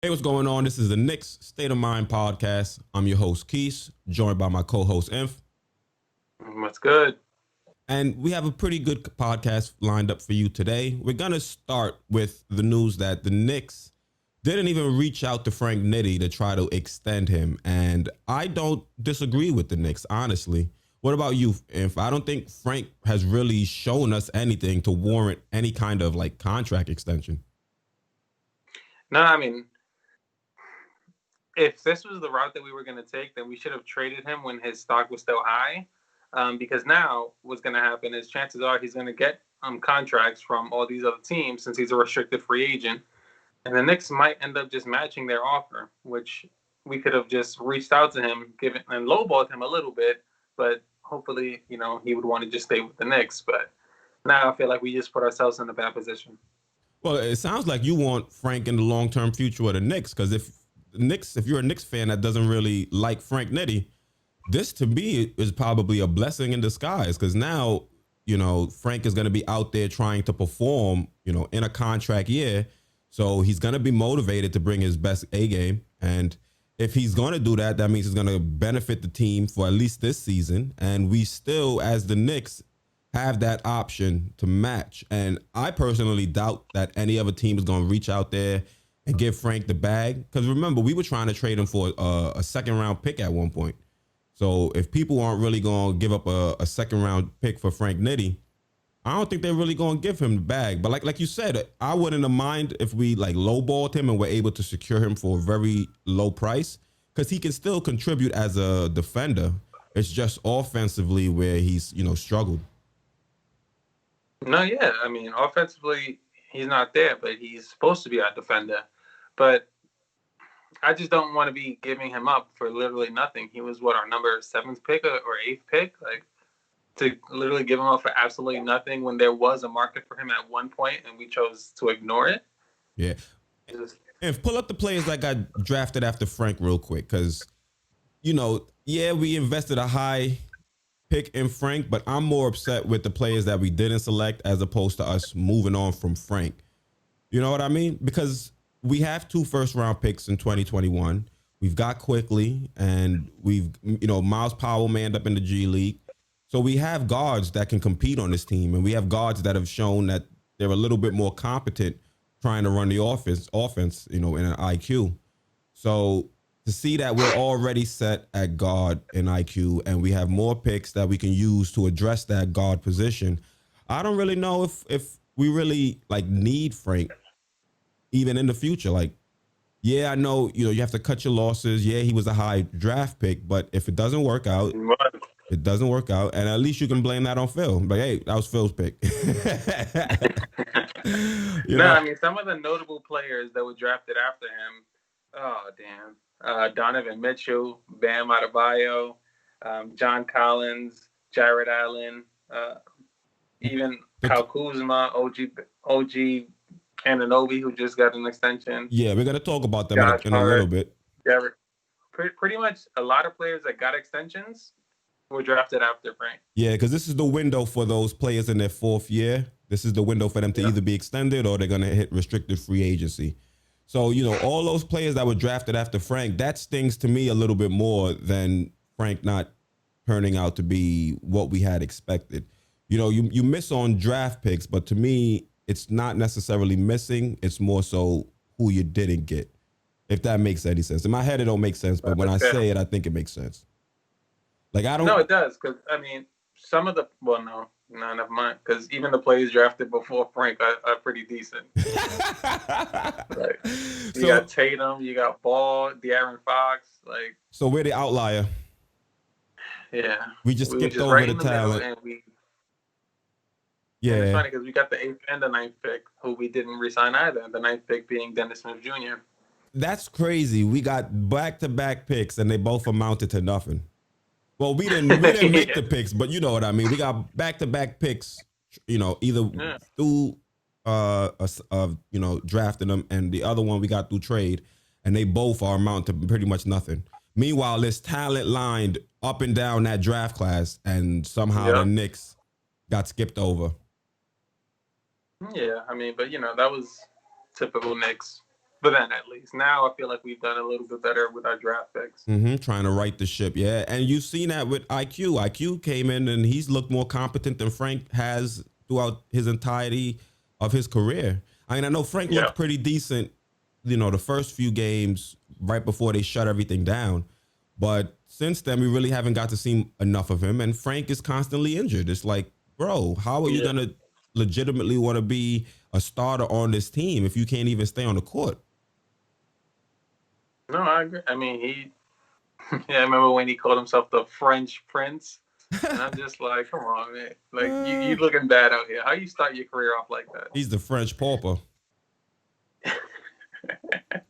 Hey, what's going on? This is the Knicks State of Mind podcast. I'm your host, Quis, joined by my co-host, Inf. What's good? And we have a pretty good podcast lined up for you today. We're going to start with the news that the Knicks didn't even reach out to Frank Ntilikina to try to extend him. And I don't disagree with the Knicks, honestly. What about you, Inf? I don't think Frank has really shown us anything to warrant any kind of contract extension. No, I mean, if this was the route that we were going to take, then we should have traded him when his stock was still high. Because now what's going to happen is chances are he's going to get contracts from all these other teams since he's a restricted free agent. And the Knicks might end up just matching their offer, which we could have just reached out to him, given and lowballed him a little bit. But hopefully, he would want to just stay with the Knicks. But now I feel like we just put ourselves in a bad position. Well, it sounds like you want Frank in the long-term future of the Knicks, because if you're a Knicks fan that doesn't really like Frank Ntilikina, this to me is probably a blessing in disguise, because now, Frank is going to be out there trying to perform, in a contract year. So he's going to be motivated to bring his best A game. And if he's going to do that, that means he's going to benefit the team for at least this season. And we still, as the Knicks, have that option to match. And I personally doubt that any other team is going to reach out there and give Frank the bag. Because remember, we were trying to trade him for a second round pick at one point. So if people aren't really going to give up a second round pick for Frank Ntilikina, I don't think they're really going to give him the bag. But like you said, I wouldn't have mind if we lowballed him and were able to secure him for a very low price, because he can still contribute as a defender. It's just offensively where he's, struggled. No, yeah. I mean, offensively, he's not there, but he's supposed to be our defender. But I just don't want to be giving him up for literally nothing. He was our number 7th pick or 8th pick, to literally give him up for absolutely nothing when there was a market for him at one point and we chose to ignore it. Yeah. And pull up the players that got drafted after Frank real quick, because, we invested a high pick in Frank, but I'm more upset with the players that we didn't select as opposed to us moving on from Frank. You know what I mean? Because we have 2 first-round picks in 2021. We've got Quickly, and we've, Miles Powell manned up in the G League. So we have guards that can compete on this team, and we have guards that have shown that they're a little bit more competent trying to run the offense, in an IQ. So to see that we're already set at guard in IQ and we have more picks that we can use to address that guard position, I don't really know if we really need Frank even in the future. Yeah, I know, you have to cut your losses. Yeah, he was a high draft pick, but if it doesn't work out, it doesn't work out. And at least you can blame that on Phil. Hey, that was Phil's pick. I mean, some of the notable players that were drafted after him, oh, damn. Donovan Mitchell, Bam Adebayo, John Collins, Jared Allen, even Kyle Kuzma, OG Anunoby, who just got an extension. Yeah, we're going to talk about them in a little bit. Jared, pretty much a lot of players that got extensions were drafted after Frank. Yeah, because this is the window for those players in their 4th year. This is the window for them to either be extended or they're going to hit restricted free agency. So, all those players that were drafted after Frank, that stings to me a little bit more than Frank not turning out to be what we had expected. You miss on draft picks, but to me, it's not necessarily missing. It's more so who you didn't get, if that makes any sense. In my head, it don't make sense, but when I say it, I think it makes sense. No, it does, because, I mean, some of the – well, no, never mind, because even the players drafted before Frank are pretty decent. You got Tatum, you got Ball, De'Aaron Fox. So we're the outlier. Yeah. We just skipped over the talent. Yeah. And it's funny because we got the 8th and the 9th pick, who we didn't resign either, the 9th pick being Dennis Smith Jr. That's crazy. We got back-to-back picks, and they both amounted to nothing. Well, we didn't make the picks, but you know what I mean. We got back-to-back picks, either through drafting them, and the other one we got through trade, and they both are amounting to pretty much nothing. Meanwhile, there's talent lined up and down that draft class, and somehow the Knicks got skipped over. Yeah, I mean, but that was typical Knicks. But then at least now I feel like we've done a little bit better with our draft picks. Trying to right the ship, yeah. And you've seen that with IQ. IQ came in and he's looked more competent than Frank has throughout his entirety of his career. I mean, I know Frank looked pretty decent, the first few games right before they shut everything down. But since then, we really haven't got to see enough of him. And Frank is constantly injured. It's like, bro, how are you going to legitimately want to be a starter on this team if you can't even stay on the court? No, I agree. I mean, I remember when he called himself the French Prince. And I'm just like, come on, man. Like, you looking bad out here. How you start your career off like that? He's the French pauper.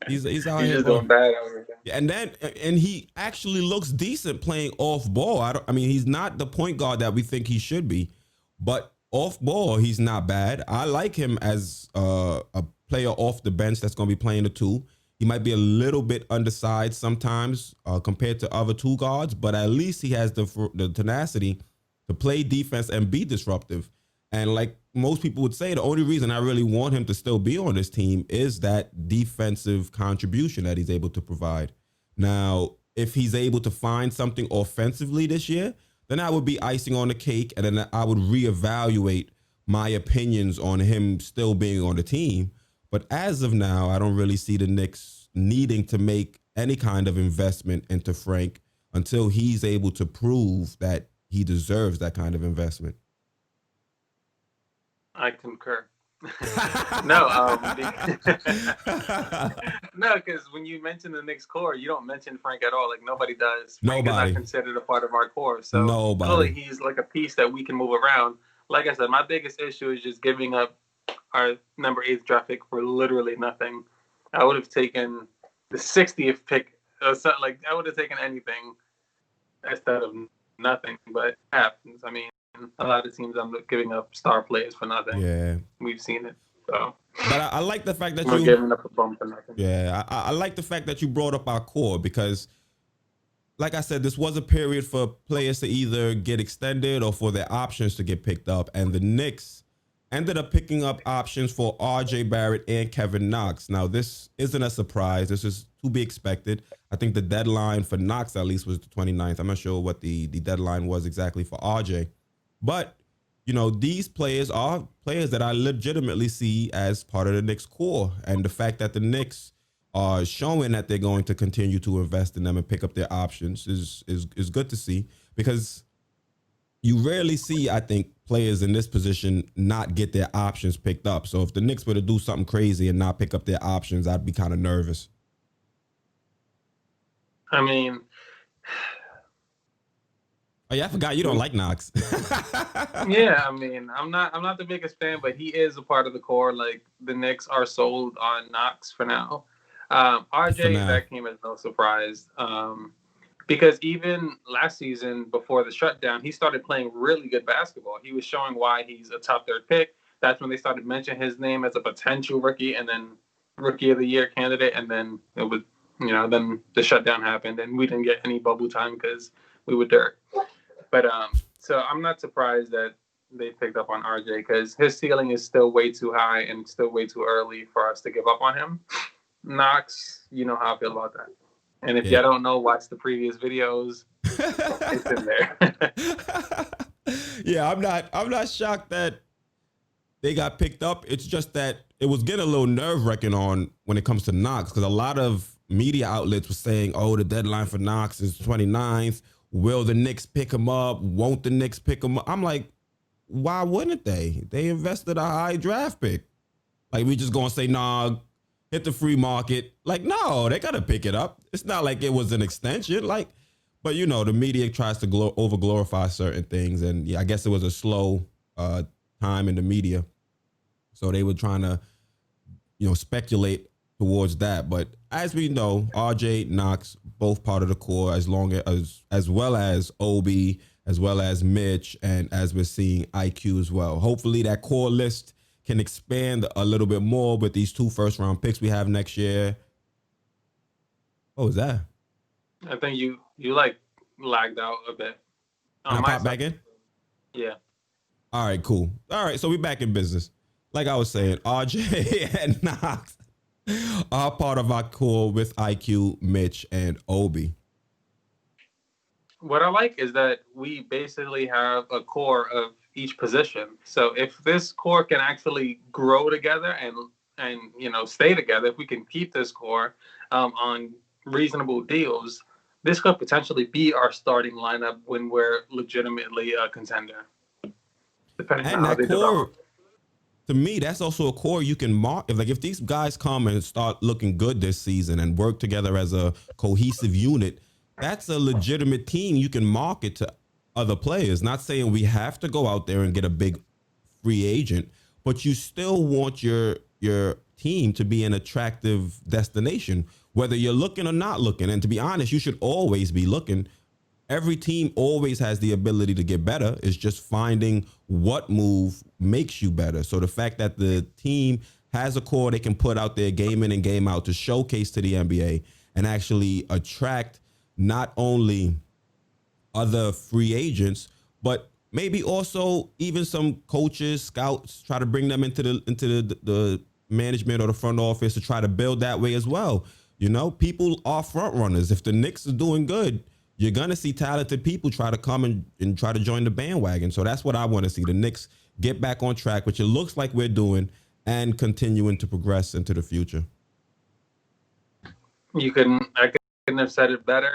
He's out here just doing bad out here. And he actually looks decent playing off ball. I mean, he's not the point guard that we think he should be, but off ball, he's not bad. I like him as a player off the bench that's going to be playing the two. He might be a little bit undersized sometimes compared to other two guards, but at least he has the tenacity to play defense and be disruptive. And like most people would say, the only reason I really want him to still be on this team is that defensive contribution that he's able to provide. Now, if he's able to find something offensively this year, then that would be icing on the cake. And then I would reevaluate my opinions on him still being on the team. But as of now, I don't really see the Knicks needing to make any kind of investment into Frank until he's able to prove that he deserves that kind of investment. I concur. No, no, because when you mention the Knicks core, you don't mention Frank at all. Like nobody does. Frank is not considered a part of our core. So clearly he's like a piece that we can move around. Like I said, my biggest issue is just giving up our number 8th draft pick for literally nothing. I would have taken the 60th pick. Like I would have taken anything instead of nothing. But it happens. I mean, a lot of teams I'm giving up star players for nothing. Yeah, we've seen it. So, but I like the fact that we're giving up a bump for nothing. Yeah, I like the fact that you brought up our core because, like I said, this was a period for players to either get extended or for their options to get picked up, and the Knicks ended up picking up options for R.J. Barrett and Kevin Knox. Now, this isn't a surprise. This is to be expected. I think the deadline for Knox at least was the 29th. I'm not sure what the deadline was exactly for R.J., but, these players are players that I legitimately see as part of the Knicks core. And the fact that the Knicks are showing that they're going to continue to invest in them and pick up their options is good to see, because you rarely see, I think, players in this position not get their options picked up. So if the Knicks were to do something crazy and not pick up their options, I'd be kind of nervous. I mean... Oh yeah, I forgot you don't like Knox. Yeah, I mean, I'm not the biggest fan, but he is a part of the core. Like the Knicks are sold on Knox for now. RJ, that came as no surprise. Because even last season before the shutdown, he started playing really good basketball. He was showing why he's a top 3rd pick. That's when they started mentioning his name as a potential rookie and then rookie of the year candidate. And then it was, then the shutdown happened and we didn't get any bubble time because we were dirt. But so I'm not surprised that they picked up on RJ because his ceiling is still way too high and still way too early for us to give up on him. Knox, you know how I feel about that. And if y'all don't know, watch the previous videos. It's in there. Yeah, I'm not shocked that they got picked up. It's just that it was getting a little nerve-wracking on when it comes to Knox, because a lot of media outlets were saying, oh, the deadline for Knox is 29th. Will the Knicks pick him up? Won't the Knicks pick him up? I'm like, why wouldn't they? They invested a high draft pick. Like, we just going to say, nah, hit the free market. Like, no, they got to pick it up. It's not like it was an extension. Like, but, the media tries to over-glorify certain things. And yeah, I guess it was a slow time in the media. So they were trying to, speculate towards that. But as we know, RJ, Knox, both part of the core, as well as Obi, as well as Mitch, and as we're seeing IQ as well. Hopefully that core list can expand a little bit more with these 2 first-round picks we have next year. What was that? I think you like lagged out a bit. Can I pop back in? Yeah. All right, cool. All right, so we back in business. Like I was saying, RJ and Knox. are part of our core with IQ, Mitch, and Obi. What I like is that we basically have a core of each position. So if this core can actually grow together and stay together, if we can keep this core on reasonable deals, this could potentially be our starting lineup when we're legitimately a contender, depending on And how that they core, develop. to me, that's also a core you can mark. If these guys come and start looking good this season and work together as a cohesive unit, that's a legitimate team you can market to other players. Not saying we have to go out there and get a big free agent, but you still want your team to be an attractive destination, whether you're looking or not looking. And to be honest, you should always be looking. Every team always has the ability to get better. It's just finding what move makes you better. So the fact that the team has a core they can put out there game in and game out to showcase to the NBA and actually attract not only other free agents, but maybe also even some coaches, scouts, try to bring them into the management or the front office to try to build that way as well. You know, people are front runners. If the Knicks is doing good, you're gonna see talented people try to come and try to join the bandwagon. So that's what I want to see. The Knicks get back on track, which it looks like we're doing, and continuing to progress into the future. I couldn't have said it better.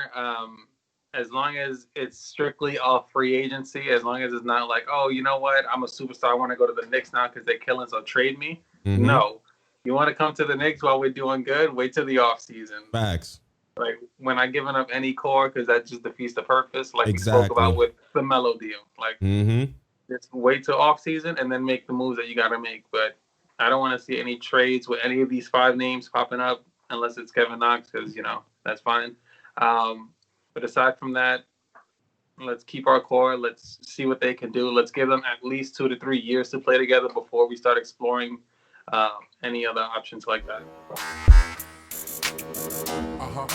As long as it's strictly off free agency, as long as it's not like, oh, you know what, I'm a superstar, I want to go to the Knicks now because they're killing, so trade me. Mm-hmm. No, you want to come to the Knicks while we're doing good, wait till the off season. Facts. Like, we're not giving up any core because that just defeats the purpose, like we spoke about Exactly. with the Melo deal. Like, Mm-hmm. just wait till off season and then make the moves that you got to make. But I don't want to see any trades with any of these five names popping up unless it's Kevin Knox, because that's fine. But aside from that, let's keep our core. Let's see what they can do. Let's give them at least 2 to 3 years to play together before we start exploring any other options like that. Uh huh.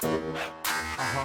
Uh huh.